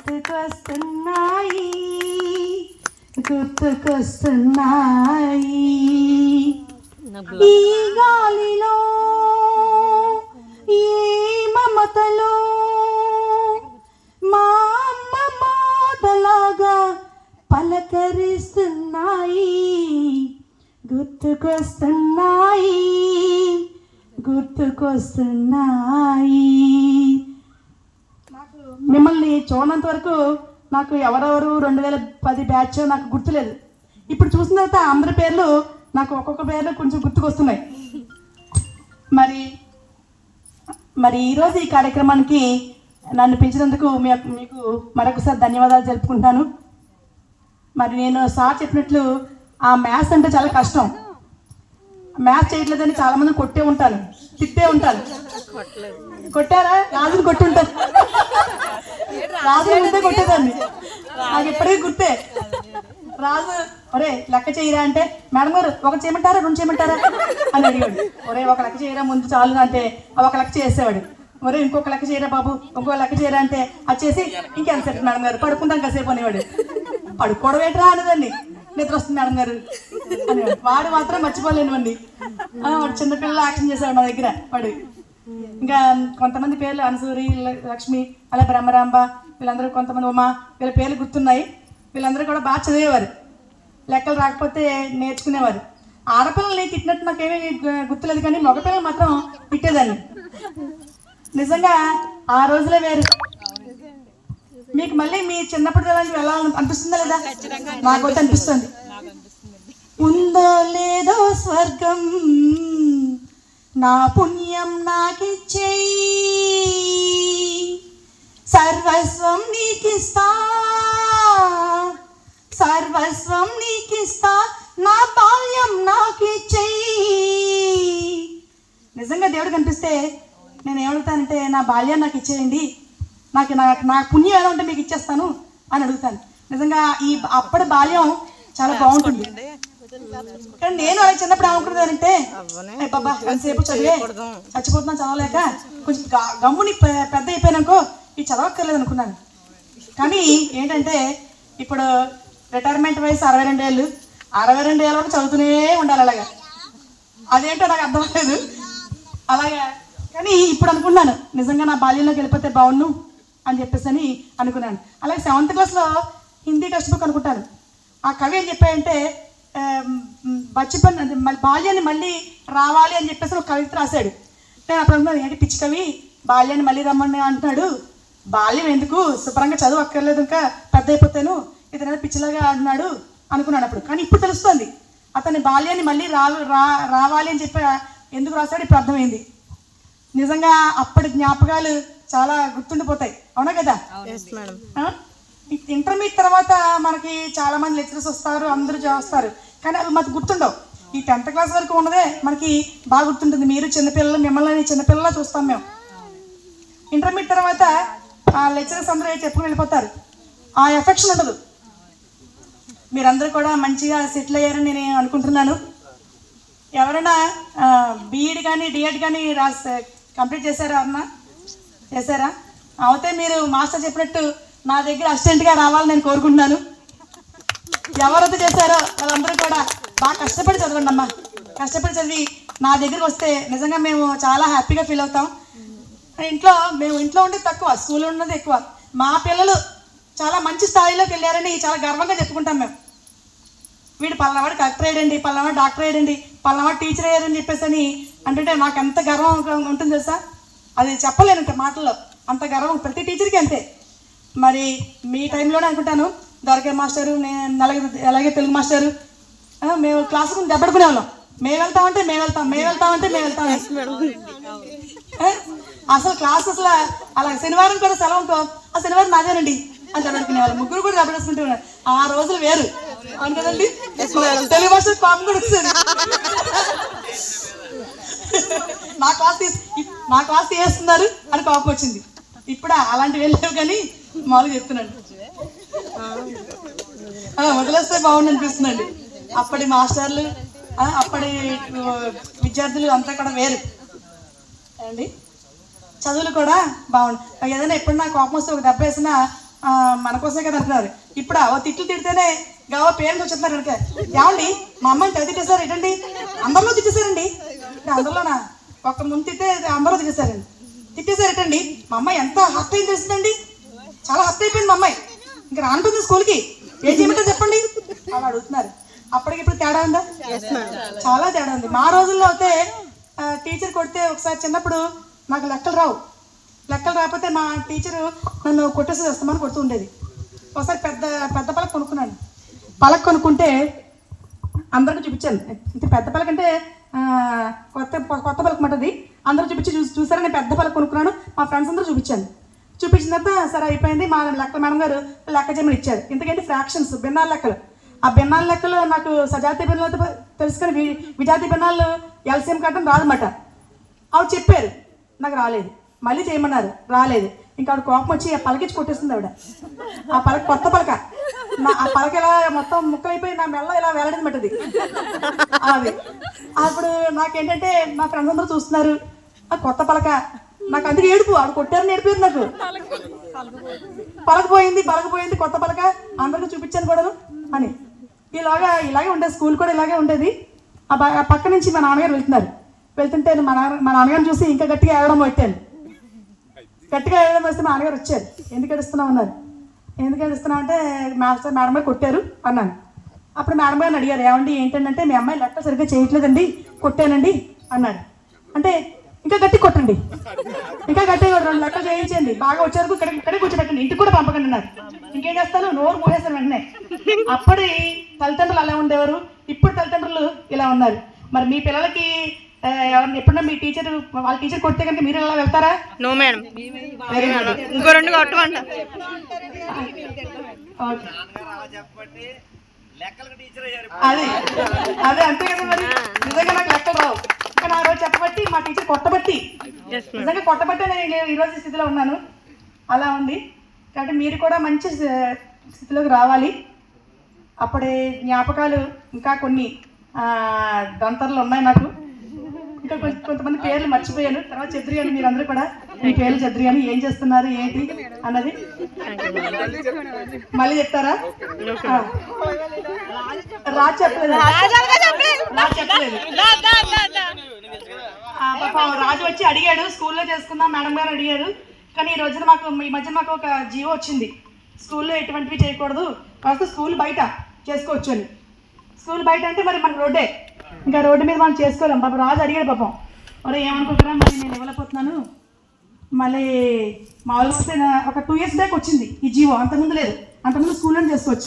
గుర్తుకొస్తున్నాయి గుర్తుకొస్తున్నాయి ఈ గాలిలో ఈ మమతలో మా అమ్మ మాటలాగా పలకరిస్తున్నాయి గుర్తుకొస్తున్నాయి గుర్తుకొస్తున్నాయి. నాకు మిమ్మల్ని చూడనంత వరకు నాకు ఎవరెవరు 2010 బ్యాచ్ నాకు గుర్తులేదు. ఇప్పుడు చూసిన తర్వాత అందరి పేర్లు నాకు ఒక్కొక్క పేర్లు కొంచెం గుర్తుకొస్తున్నాయి. మరి ఈరోజు ఈ కార్యక్రమానికి నన్ను పిలిచినందుకు మీకు మరొకసారి ధన్యవాదాలు తెలుపుకుంటాను. మరి నేను సార్ చెప్పినట్లు ఆ మ్యాథ్స్ అంటే చాలా కష్టం. మ్యాథ్స్ చేయట్లేదని చాలా మంది కొట్టే ఉంటాను, తిట్టే ఉంటాను. కొట్టారా? రాజుని కొట్టి ఉంటాను, రాజుని ముందే కొట్టేదాన్ని. నాకు ఇప్పటికీ గుర్తే. రాజు ఒరే లెక్క చేయరా అంటే, మేడం గారు ఒకటి చేయమంటారా 2 చేయమంటారా అని అడిగాడు. ఒరే ఒక లెక్క చేయరా ముందు చాలు అంటే ఒక లెక్క చేసేవాడు. ఒరే ఇంకొక లెక్క చేయరా బాబు, ఇంకొక లెక్క చేయరా అంటే అది చేసి ఇంకెంతసేపు మేడం గారు పడుకుంటాం కాసేపు అనేవాడు. పడుకోవడం ఏంట్రా అనేదాన్ని, నిద్ర వస్తుంది మేడం గారు అనేవాడు. వాడు మాత్రం మర్చిపోలేనివ్వండి. వాడు చిన్నపిల్లలు యాక్షన్ చేసేవాడు నా దగ్గర. వాడు ఇంకా కొంతమంది పేర్లు అనసూరి, లక్ష్మి, అలా బ్రహ్మరాంబ, వీళ్ళందరూ కొంతమంది ఉమా, వీళ్ళ పేర్లు గుర్తున్నాయి. వీళ్ళందరూ కూడా బాగా చదివేవారు, లెక్కలు రాకపోతే నేర్చుకునేవారు. ఆడపిల్లల్ని తిట్టినట్టు నాకేమీ గుర్తులేదు, కానీ మగపిల్లలు మాత్రం తిట్టేదాన్ని. నిజంగా ఆ రోజులే వేరు. మీకు మళ్ళీ మీ చిన్నప్పటి రోజులకి వెళ్ళాలని అనిపిస్తుందా లేదా? నాకైతే అనిపిస్తుంది. ఉందో లేదో స్వర్గం నా పుణ్యం నాకిచ్చేయి, సర్వస్వం నీకిస్తా సర్వస్వం నీకిస్తా, నా బాల్యం నాకిచ్చేయి. నిజంగా దేవుడు కనిపిస్తే నేను ఏమడుగుతానంటే, నా బాల్యం నాకు ఇచ్చేయండి, నా పుణ్యం ఎలా ఉంటే మీకు ఇచ్చేస్తాను అని అడుగుతాను. నిజంగా ఈ అప్పటి బాల్యం చాలా బాగుంటుంది. కానీ నేను అలా చిన్నప్పుడు ఏమనుకుంటానంటే, బాబా ఎంతసేపు చదివే చచ్చిపోతున్నాను చదవలేక, కొంచెం గమ్ముని పెద్ద అయిపోయినాకో ఇది చదవక్కర్లేదు అనుకున్నాను. కానీ ఏంటంటే ఇప్పుడు రిటైర్మెంట్ వయసు 62 ఏళ్ళు, 62 ఏళ్ళ వరకు చదువుతూనే ఉండాలి. అలాగా అదేంటో నాకు అర్థమలేదు అలాగా. కానీ ఇప్పుడు అనుకున్నాను, నిజంగా నా బాల్యంలోకి వెళ్ళిపోతే బాగుండు అని చెప్పేసి అని అనుకున్నాను. అలాగే 7th క్లాస్లో హిందీ టెక్స్ట్ బుక్ అనుకుంటాను. ఆ కవి ఏం చెప్పాయంటే, బచ్చిపన్ బాల్యాన్ని మళ్ళీ రావాలి అని చెప్పేసి ఒక కవిత రాశాడు. నేను అప్పుడు అనుకున్నాను, ఏంటి పిచ్చి కవి బాల్యాన్ని మళ్ళీ రమ్మని అంటున్నాడు, బాల్యం ఎందుకు, శుభ్రంగా చదువు అక్కర్లేదు, ఇంకా పెద్ద అయిపోతాను, ఇతనే పిచ్చిలాగా అంటున్నాడు అనుకున్నాను అప్పుడు. కానీ ఇప్పుడు తెలుస్తుంది అతని బాల్యాన్ని మళ్ళీ రావాలి అని చెప్పి ఎందుకు రాశాడు. ఇప్పుడు అర్థమైంది. నిజంగా అప్పటి జ్ఞాపకాలు చాలా గుర్తుండిపోతాయి, అవునా కదా? ఇంటర్మీడియట్ తర్వాత మనకి చాలా మంది లెక్చరర్స్ వస్తారు, అందరూ చేస్తారు, కానీ అవి మనకు గుర్తుండవు. ఈ 10th క్లాస్ వరకు ఉన్నదే మనకి బాగా గుర్తుంటుంది. మీరు చిన్నపిల్లలు, మిమ్మల్ని చిన్నపిల్లలా చూస్తాం మేము. ఇంటర్మీడియట్ తర్వాత ఆ లెక్చరర్స్ అందరూ చెప్పుకుని వెళ్ళిపోతారు, ఆ ఎఫెక్షన్ ఉండదు. మీరందరూ కూడా మంచిగా సెటిల్ అయ్యారని నేను అనుకుంటున్నాను. ఎవరైనా బీఈడి కానీ డిఎడ్ కానీ కంప్లీట్ చేశారా? ఎవరన్నా చేశారా? అయితే మీరు మాస్టర్ చెప్పినట్టు నా దగ్గర అసిస్టెంట్గా రావాలని నేను కోరుకుంటున్నాను. ఎవరైతే చేశారో వాళ్ళందరూ కూడా బాగా కష్టపడి చదవండి అమ్మా. కష్టపడి చదివి నా దగ్గరికి వస్తే నిజంగా మేము చాలా హ్యాపీగా ఫీల్ అవుతాం. మేము ఇంట్లో ఉండేది తక్కువ, స్కూల్లో ఉన్నది ఎక్కువ. మా పిల్లలు చాలా మంచి స్థాయిలోకి వెళ్ళారని చాలా గర్వంగా చెప్పుకుంటాం మేము. వీడు పల్లవాడు కలెక్టర్ అయ్యాడండి, పల్లవాడు డాక్టర్ అయ్యాడండి, పల్లవాడు టీచర్ అయ్యారని చెప్పేసి అని అంటే నాకు ఎంత గర్వం ఉంటుంది తెలుసా? అది చెప్పలేను మాటల్లో, అంత గర్వం ప్రతి టీచర్కి అంతే. మరి మీ టైంలోనే అనుకుంటాను, దొరకే మాస్టరు, నేను అలాగే తెలుగు మాస్టరు, మేము క్లాసుకు దెబ్బడుకునే వాళ్ళం. మేము వెళ్తామంటే మేము వెళ్తాం. అసలు క్లాస్ అసలు అలా శనివారం కూడా సెలవు అనుకో, ఆ శనివారం నాదేనండి అని దెబ్బడుకునే వాళ్ళు. ముగ్గురు కూడా దెబ్బడేసుకుంటూ ఉన్నారు. ఆ రోజులు వేరు, అవును కదండి? తెలుగు మాస్టర్ పాపం కూడా వచ్చేది. నా క్లాస్ తీసేస్తున్నారు అని కోపం వచ్చింది. ఇప్పుడు అలాంటివి వెళ్ళలేవు, కానీ మామూలుగా చెప్తున్నాను, వదిలేస్తే బాగుంది అనిపిస్తుందండి. అప్పటి మాస్టర్లు, అప్పటి విద్యార్థులు అంతా కూడా వేరు అండి. చదువులు కూడా బాగుంది. ఏదైనా ఎప్పుడు నాకు కోపం వస్తే ఒక దెబ్బ వేసినా మన కోసమే కదా అంటున్నారు. ఇప్పుడు ఓ తిట్లు తిడితేనే గావో పేరెంట్స్ వచ్చేస్తున్నారు కనుక ఏమండి మా అమ్మాయిని తెగ తిట్టేశారు ఏంటండి, అందరిలో తిట్టేశారండి. అందరిలోనా ఒక్క ముందు తిట్టే అందరిలో తిట్టేశారు ఏంటండి, మా అమ్మాయి ఎంత హర్ట్ అయింది తెలుస్తుందండి, చాలా హర్ట్ అయిపోయింది మా అమ్మాయి, ఇంకా రానుంటుంది స్కూల్కి, ఏం చేయమంటారు చెప్పండి అలా అడుగుతున్నారు. అప్పటికి ఇప్పుడు తేడా ఉందా? చాలా తేడా ఉంది. మా రోజుల్లో అయితే టీచర్ కొడితే ఒకసారి చిన్నప్పుడు నాకు లెక్కలు రాకపోతే మా టీచరు నన్ను కొట్టేసి వస్తామని కొడుతూ ఉండేది. ఒకసారి పెద్ద పలక కొనుక్కున్నాను. పలక కొనుక్కుంటే అందరికీ చూపించాను. ఇది పెద్ద పలక అంటే కొత్త పలక మటది. అందరూ చూసారా నేను పెద్ద పలక కొనుక్కున్నాను. మా ఫ్రెండ్స్ అందరూ చూపించిన తర్వాత సరే అయిపోయింది. మా మేడం గారు లెక్క చేయమని ఇచ్చారు. ఎందుకంటే ఫ్రాక్షన్స్ భిన్నాల లెక్కలు. ఆ భిన్నాల లెక్కలు నాకు సజాతీయ భిన్నాలతో తెలుసు కానీ విజాతీయ భిన్నాలు ఎల్సిఎం కట్టడం రాదన్నమాట. ఆవిడ చెప్పారు, నాకు రాలేదు. మళ్ళీ చేయమన్నారు, రాలేదు. ఇంకా ఆవిడ కోపం వచ్చి ఆ పలకిచ్చి కొట్టేస్తుంది ఆవిడ. ఆ పలక కొత్త పలక, ఆ పలక ఇలా మొత్తం ముక్కలైపోయి నా మెల్ల ఇలా వేలాడింది అది. అప్పుడు నాకేంటంటే మా ఫ్రెండ్స్ అందరూ చూస్తున్నారు, ఆ కొత్త పలక నాకు అందుకు ఏడుపు, ఆవిడ కొట్టారని ఏడిపోయింది నాకు. పలక పోయింది కొత్త పలక అందరికీ చూపించాను కూడా అని. ఇలాగే ఉండేది, స్కూల్ కూడా ఇలాగే ఉండేది. ఆ పక్క నుంచి మా నాన్నగారు వెళ్తుంటే మా నాన్నగారిని చూసి ఇంకా గట్టిగా ఏడడం పెట్టాను. గట్టిగా ఏడడం వస్తే మా నాన్నగారు వచ్చారు. ఎందుకు ఏడుస్తున్నావు అన్నారు. ఎందుకు ఏడుస్తున్నావు అంటే మేడం గారు కొట్టారు అన్నాను. అప్పుడు మేడం గారిని అడిగారు, ఏమండి ఏంటంటే మీ అమ్మాయి లెక్క సరిగ్గా చేయట్లేదండి, కొట్టానండి అన్నాడు. అంటే ఇంకా గట్టి కొట్టండి, ఇంకా గట్టిగా 2 లెక్కలు చేయించండి, బాగా వచ్చేందుకు ఇక్కడే కూర్చోబెట్టండి, ఇంటికి కూడా పంపకండి అన్నారు. ఇంకేం చేస్తాను, నోరు మూసేస్తాను వెంటనే. అప్పటి తల్లిదండ్రులు అలా ఉండేవారు, ఇప్పుడు తల్లిదండ్రులు ఇలా ఉన్నారు. మరి మీ పిల్లలకి ఎప్పుడన్నా మీ టీచర్ వాళ్ళ టీచర్ కొడితే కనుక మీరు ఎలా వెళ్తారా? No madam. ఇంకో 2 కొట్టమంట. అదే అంతే కదా మరి. నిజంగా నాకు లెక్కలు రావు, కానీ ఆ రోజు చెప్పబట్టి మా టీచర్ కొట్టబట్టి, నిజంగా కొట్టబట్టే నేను ఈరోజు స్థితిలో ఉన్నాను. అలా ఉంది. కాబట్టి మీరు కూడా మంచి స్థితిలోకి రావాలి. అప్పుడే జ్ఞాపకాలు ఇంకా కొన్ని దంతర్లు ఉన్నాయి నాకు. ఇంకా కొంతమంది పేర్లు మర్చిపోయాను. తర్వాత చద్రి అని మీరందరూ కూడా మీ పేర్లు చద్రి అని, ఏం చేస్తున్నారు ఏంటి అన్నది మళ్ళీ చెప్తారా? రాజు చెప్పలేదు. రాజు వచ్చి అడిగాడు, స్కూల్లో చేసుకుందాం మేడం గారు అడిగారు. కానీ ఈ మధ్య మాకు ఒక జీవో వచ్చింది, స్కూల్లో ఎటువంటివి చేయకూడదు, కాస్త స్కూల్ బయట చేసుకోవచ్చు అని. స్కూల్ బయట అంటే మరి మన రోడ్డే, ఇంకా రోడ్డు మీద మనం చేసుకోలేం. పాపం రాజు అడిగాడు, పాపం మరి ఏమనుకుంటారా, మరి నేను ఇవ్వలేకపోతున్నాను. మళ్ళీ మామూలుగా వస్తే ఒక 2 years బ్యాక్ వచ్చింది ఈ జీవో, అంతకుముందు లేదు. అంతకుముందు స్కూల్లోనే చేసుకోవచ్చు.